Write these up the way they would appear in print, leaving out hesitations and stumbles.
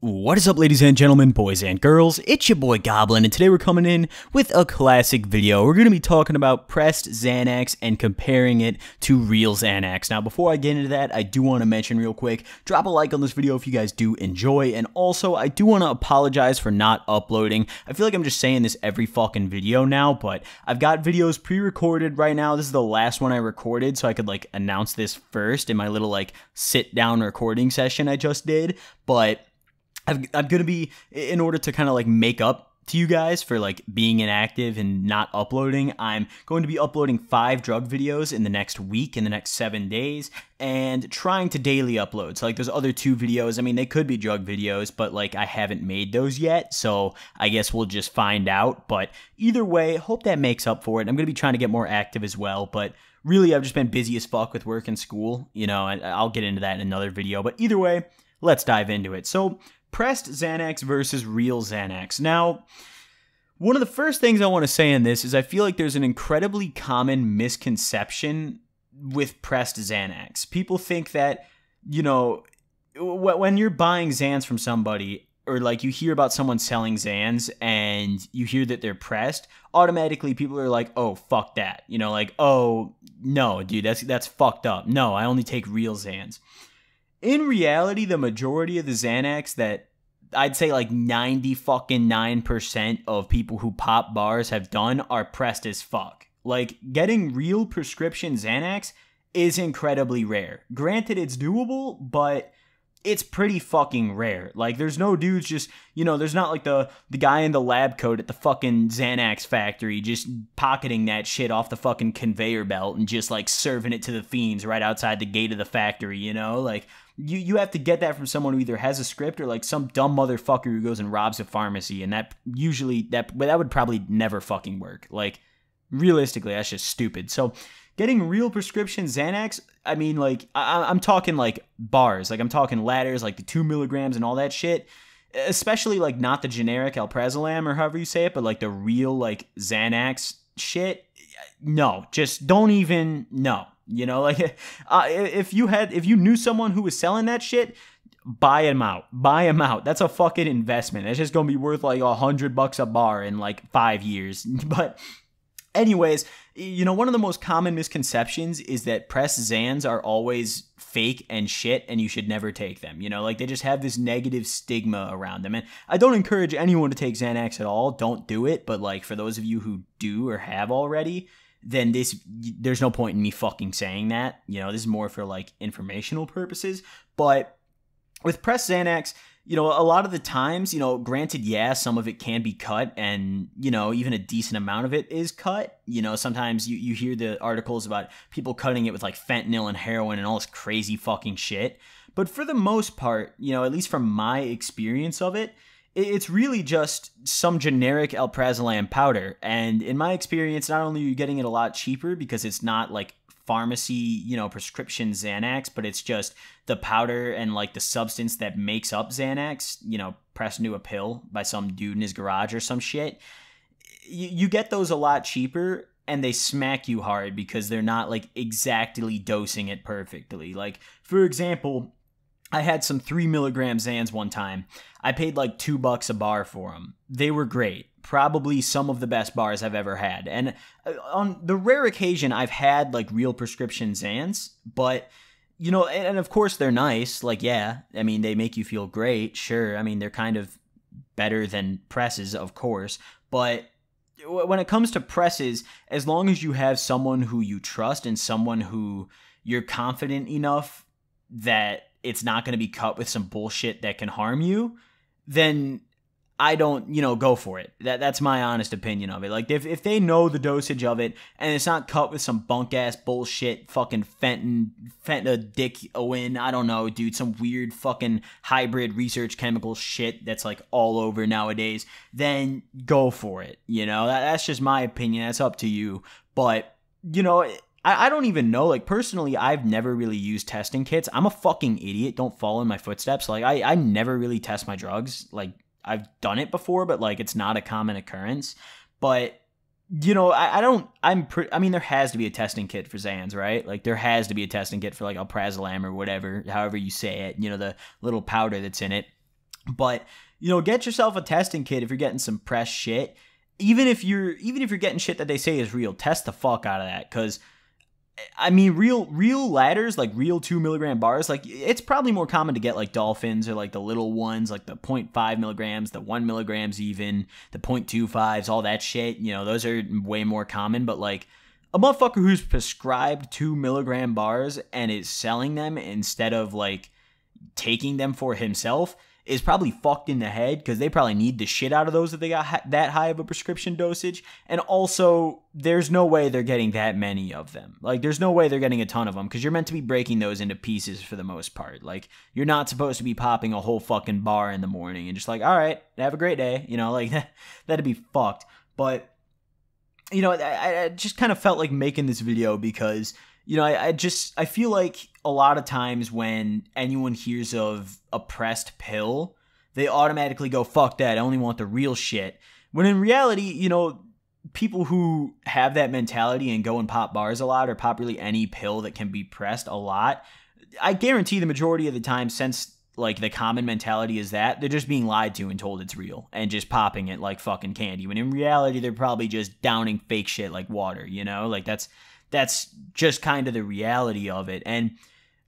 What is up, ladies and gentlemen, boys and girls? It's your boy Goblin, and today we're coming in with a classic video. We're going to be talking about pressed XANAX and comparing it to real XANAX. Now, before I get into that, I do want to mention real quick, drop a like on this video if you guys do enjoy, and also, I do want to apologize for not uploading. I feel like I'm just saying this every fucking video now, but I've got videos pre-recorded right now. This is the last one I recorded, so I could, announce this first in my little, sit-down recording session I just did, but I'm going to be, in order to kind of make up to you guys for being inactive and not uploading, I'm going to be uploading 5 drug videos in the next week, in the next 7 days, and trying to daily upload. So those other 2 videos, I mean, they could be drug videos, but I haven't made those yet, so I guess we'll just find out. But either way, hope that makes up for it. I'm going to be trying to get more active as well, but really I've just been busy as fuck with work and school, and I'll get into that in another video. But either way, let's dive into it. So, pressed XANAX versus real XANAX. Now, one of the first things I want to say in this is I feel like there's an incredibly common misconception with pressed XANAX. People think that, when you're buying Xans from somebody, or you hear about someone selling Xans and you hear that they're pressed, automatically people are like, oh, fuck that. Oh, no, dude, that's fucked up. No, I only take real Xans. In reality, the majority of the XANAX that I'd say 90% of people who pop bars have done are pressed as fuck. Getting real prescription XANAX is incredibly rare. Granted, it's doable, but it's pretty fucking rare. There's no dudes just, there's not the guy in the lab coat at the fucking XANAX factory just pocketing that shit off the fucking conveyor belt and just serving it to the fiends right outside the gate of the factory, You have to get that from someone who either has a script or some dumb motherfucker who goes and robs a pharmacy, and that would probably never fucking work. Realistically, that's just stupid. So, getting real prescription XANAX, I mean, I'm talking bars, I'm talking ladders, the 2 milligrams and all that shit. Especially not the generic alprazolam or however you say it, but the real XANAX shit. No, just don't even, no. If you knew someone who was selling that shit, buy him out. That's a fucking investment. It's just gonna be worth $100 a bar in 5 years. But anyways, one of the most common misconceptions is that pressed Xans are always fake and shit and you should never take them. They just have this negative stigma around them. And I don't encourage anyone to take Xanax at all. Don't do it. But for those of you who do or have already, then there's no point in me fucking saying that. This is more for informational purposes. But with pressed XANAX, a lot of the times, granted, yeah, some of it can be cut, and, even a decent amount of it is cut. Sometimes you hear the articles about people cutting it with fentanyl and heroin and all this crazy fucking shit. But for the most part, at least from my experience of it, it's really just some generic alprazolam powder. And in my experience, not only are you getting it a lot cheaper because it's not pharmacy, prescription XANAX, but it's just the powder and the substance that makes up XANAX, pressed into a pill by some dude in his garage or some shit. You get those a lot cheaper, and they smack you hard because they're not exactly dosing it perfectly. For example, I had some 3 milligram Xans one time. I paid $2 a bar for them. They were great. Probably some of the best bars I've ever had. And on the rare occasion I've had real prescription Xans, but and of course they're nice. Yeah, I mean, they make you feel great. Sure. I mean, they're kind of better than presses, of course, but when it comes to presses, as long as you have someone who you trust and someone who you're confident enough that it's not going to be cut with some bullshit that can harm you, then I don't, go for it. That's my honest opinion of it. If they know the dosage of it and it's not cut with some bunk-ass bullshit, fucking fentanyl, I don't know, dude, some weird fucking hybrid research chemical shit that's all over nowadays, then go for it. That's just my opinion. That's up to you. But, I don't even know, personally, I've never really used testing kits. I'm a fucking idiot. Don't follow in my footsteps. I never really test my drugs. I've done it before, but it's not a common occurrence. But I mean, there has to be a testing kit for Xans, right? There has to be a testing kit for alprazolam or whatever, however you say it, the little powder that's in it. But, you know, get yourself a testing kit if you're getting some press shit. Even if you're getting shit that they say is real, test the fuck out of that. Because, I mean, real ladders, like real 2 milligram bars, like it's probably more common to get like dolphins or like the little ones, like the 0.5 milligrams, the 1 milligrams even, the 0.25s, all that shit. You know, those are way more common. But like a motherfucker who's prescribed 2 milligram bars and is selling them instead of like taking them for himself is probably fucked in the head, because they probably need the shit out of those if they got that high of a prescription dosage. And also, there's no way they're getting that many of them. Like, there's no way they're getting a ton of them, because you're meant to be breaking those into pieces for the most part. Like, you're not supposed to be popping a whole fucking bar in the morning and just like, all right, have a great day. You know, like, that'd be fucked. But, you know, I just kind of felt like making this video because, you know, I feel like a lot of times when anyone hears of a pressed pill, they automatically go, fuck that, I only want the real shit. When in reality, you know, people who have that mentality and go and pop bars a lot or pop really any pill that can be pressed a lot, I guarantee the majority of the time, since like the common mentality is that, they're just being lied to and told it's real and just popping it like fucking candy. When in reality, they're probably just downing fake shit like water, you know? Like that's just kind of the reality of it. And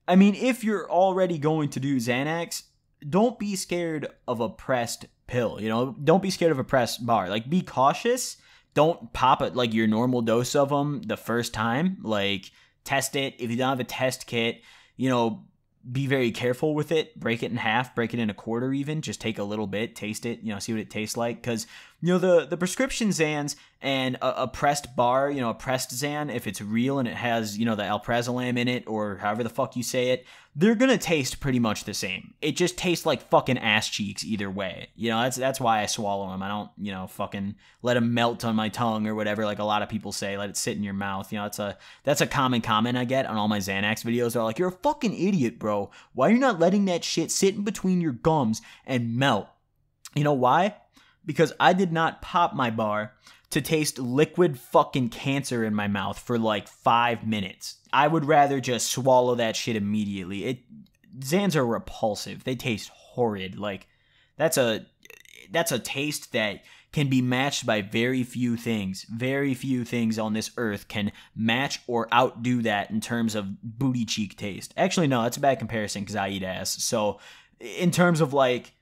I mean, if you're already going to do XANAX, don't be scared of a pressed pill, you know? Don't be scared of a pressed bar. Like, be cautious. Don't pop it like your normal dose of them the first time. Like, test it. If you don't have a test kit, you know, be very careful with it. Break it in half, break it in a quarter even. Just take a little bit, taste it, you know, see what it tastes like. Because, you know, the prescription Xans and a pressed bar, you know, a pressed Xan, if it's real and it has, you know, the alprazolam in it or however the fuck you say it, they're going to taste pretty much the same. It just tastes like fucking ass cheeks either way. You know, that's why I swallow them. I don't, you know, fucking let them melt on my tongue or whatever, like a lot of people say, let it sit in your mouth. You know, that's a common comment I get on all my XANAX videos. They're like, you're a fucking idiot, bro. Why are you not letting that shit sit in between your gums and melt? You know why? Because I did not pop my bar to taste liquid fucking cancer in my mouth for like 5 minutes. I would rather just swallow that shit immediately. Xans are repulsive. They taste horrid. Like, that's a taste that can be matched by very few things. Very few things on this earth can match or outdo that in terms of booty cheek taste. Actually, no, that's a bad comparison because I eat ass. So, in terms of like,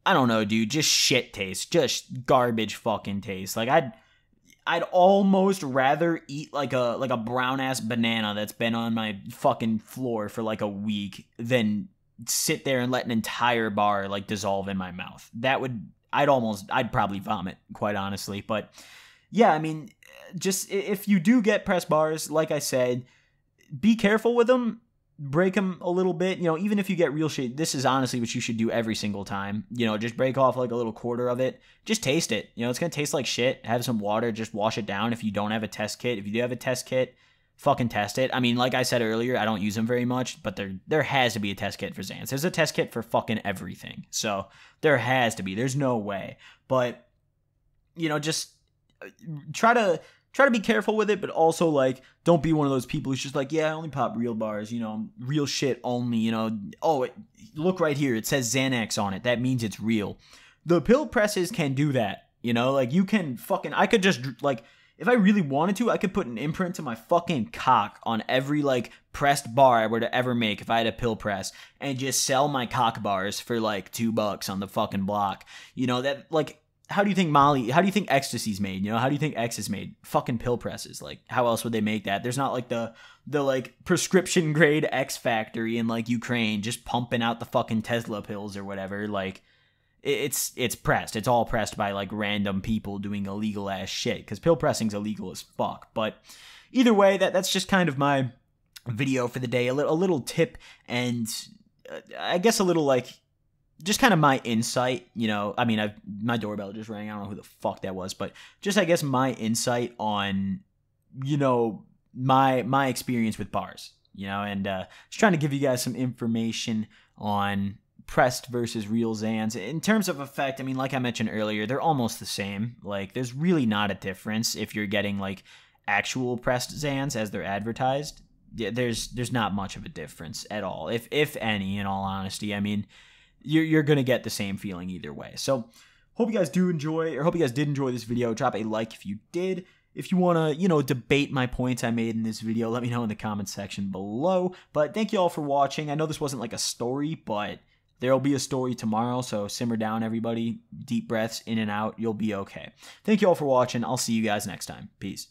I don't know, dude, just shit taste. Just garbage fucking taste. Like, I'd almost rather eat like a brown ass banana that's been on my fucking floor for like a week than sit there and let an entire bar like dissolve in my mouth. I'd probably vomit, quite honestly. But yeah, I mean, just if you do get press bars, like I said, be careful with them. Break them a little bit, you know, even if you get real shit, this is honestly what you should do every single time. You know, just break off like a little quarter of it. Just taste it. You know, it's going to taste like shit. Have some water, just wash it down if you don't have a test kit. If you do have a test kit, fucking test it. I mean, like I said earlier, I don't use them very much, but there has to be a test kit for Xans. There's a test kit for fucking everything. So there has to be. There's no way. But, you know, just try to be careful with it, but also, like, don't be one of those people who's just like, yeah, I only pop real bars, you know, real shit only, you know. Oh, look right here. It says XANAX on it. That means it's real. The pill presses can do that, you know? Like, you can fucking, I could just, like, if I really wanted to, I could put an imprint to my fucking cock on every, like, pressed bar I were to ever make if I had a pill press and just sell my cock bars for, like, $2 on the fucking block. You know, that, like, how do you think ecstasy's made? You know, how do you think X is made? Fucking pill presses. Like, how else would they make that? There's not like the like prescription grade X factory in like Ukraine just pumping out the fucking Tesla pills or whatever. Like, it's pressed. It's all pressed by like random people doing illegal ass shit, because pill pressing's illegal as fuck. But either way, that's just kind of my video for the day. A little tip, and I guess a little like, just kind of my insight, you know. I mean, my doorbell just rang. I don't know who the fuck that was, but just, I guess, my insight on, you know, my experience with bars, you know, and just trying to give you guys some information on pressed versus real Xans. In terms of effect, I mean, like I mentioned earlier, they're almost the same. Like, there's really not a difference if you're getting like actual pressed Xans as they're advertised. There's not much of a difference at all, if any, in all honesty. I mean, you're going to get the same feeling either way. So hope you guys do enjoy, or hope you guys did enjoy this video. Drop a like if you did. If you want to, debate my points I made in this video, let me know in the comments section below. But thank you all for watching. I know this wasn't like a story, but there'll be a story tomorrow, so simmer down, everybody. Deep breaths in and out. You'll be okay. Thank you all for watching. I'll see you guys next time. Peace.